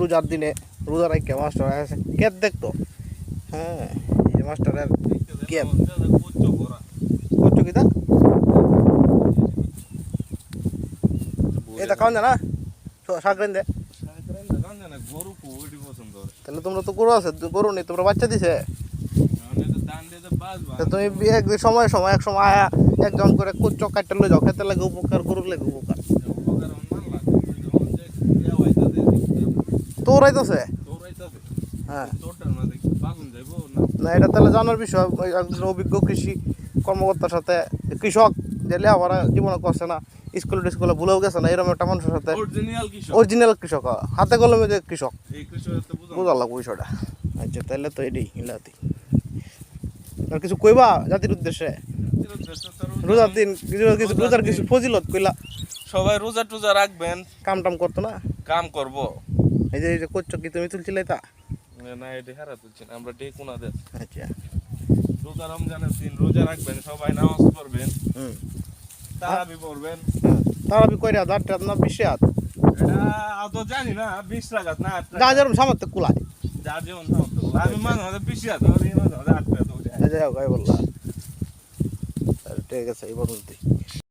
রোজার দিনে রোজা রাখে মাস্টার আছে কেত দেখতো। হ্যাঁ এই যে মাস্টারের কেত করছো কিতা এটা কাউন জানা সাকরেন দে। তাহলে তোমরা তো গরু আছে, গরু নেই, তোমরা বাচ্চা দিছে। তুমি একদিন সময় এক সময় আয়া একজন করে কুচ্চ কাটতে লই যাও, খেতে লাগে উপকার, গরুর লাগে উপকার। তোরাইতেছে হ্যাঁ না, এটা তাহলে জানার বিষয়। একজন অভিজ্ঞ কৃষি কর্মকর্তার সাথে, কৃষক যে লেখাপড়া জীবনে করছে না, স্কুলে টিস্কুলে ভুলেও গেছে না, এরকম একটা মানুষের সাথে অরিজিনাল কৃষক, হাতে কলমে যে কৃষক, বোঝার লাগবে বিষয়টা। আচ্ছা তাহলে তো এটাই ইলাতি। আর কিছু কইবা জাতির উদ্দেশ্যে? রোজার দিন কিছু রোজার কিছু ফজিলত কইলা। সবাই রোজা টোজা রাখবেন। কাম টাম করতো না? কাম করব। এই যে করছো কি তুমি তুলছিলে তা? না এটা হারা তুলছি না, আমরা ডে কোনা দেন। আচ্ছা রোজা রমজানের দিন রোজা রাখবেন, সবাই নামাজ পড়বেন, তারাবি পড়বেন। তারাবি কইরা 8 রাত না 20 রাত? এটা আদৌ জানি না, 20 রাকাত না 8 যা রাকাত। যেরকম সামর্থ্য কুলায়। যা যেমন সামর্থ্য। আমি মাঝে মাঝে 20 রাকাত, মাঝে মাঝে 8 রাকাত। যাই হোক বললা ঠিক আছে এই পর্যন্তই।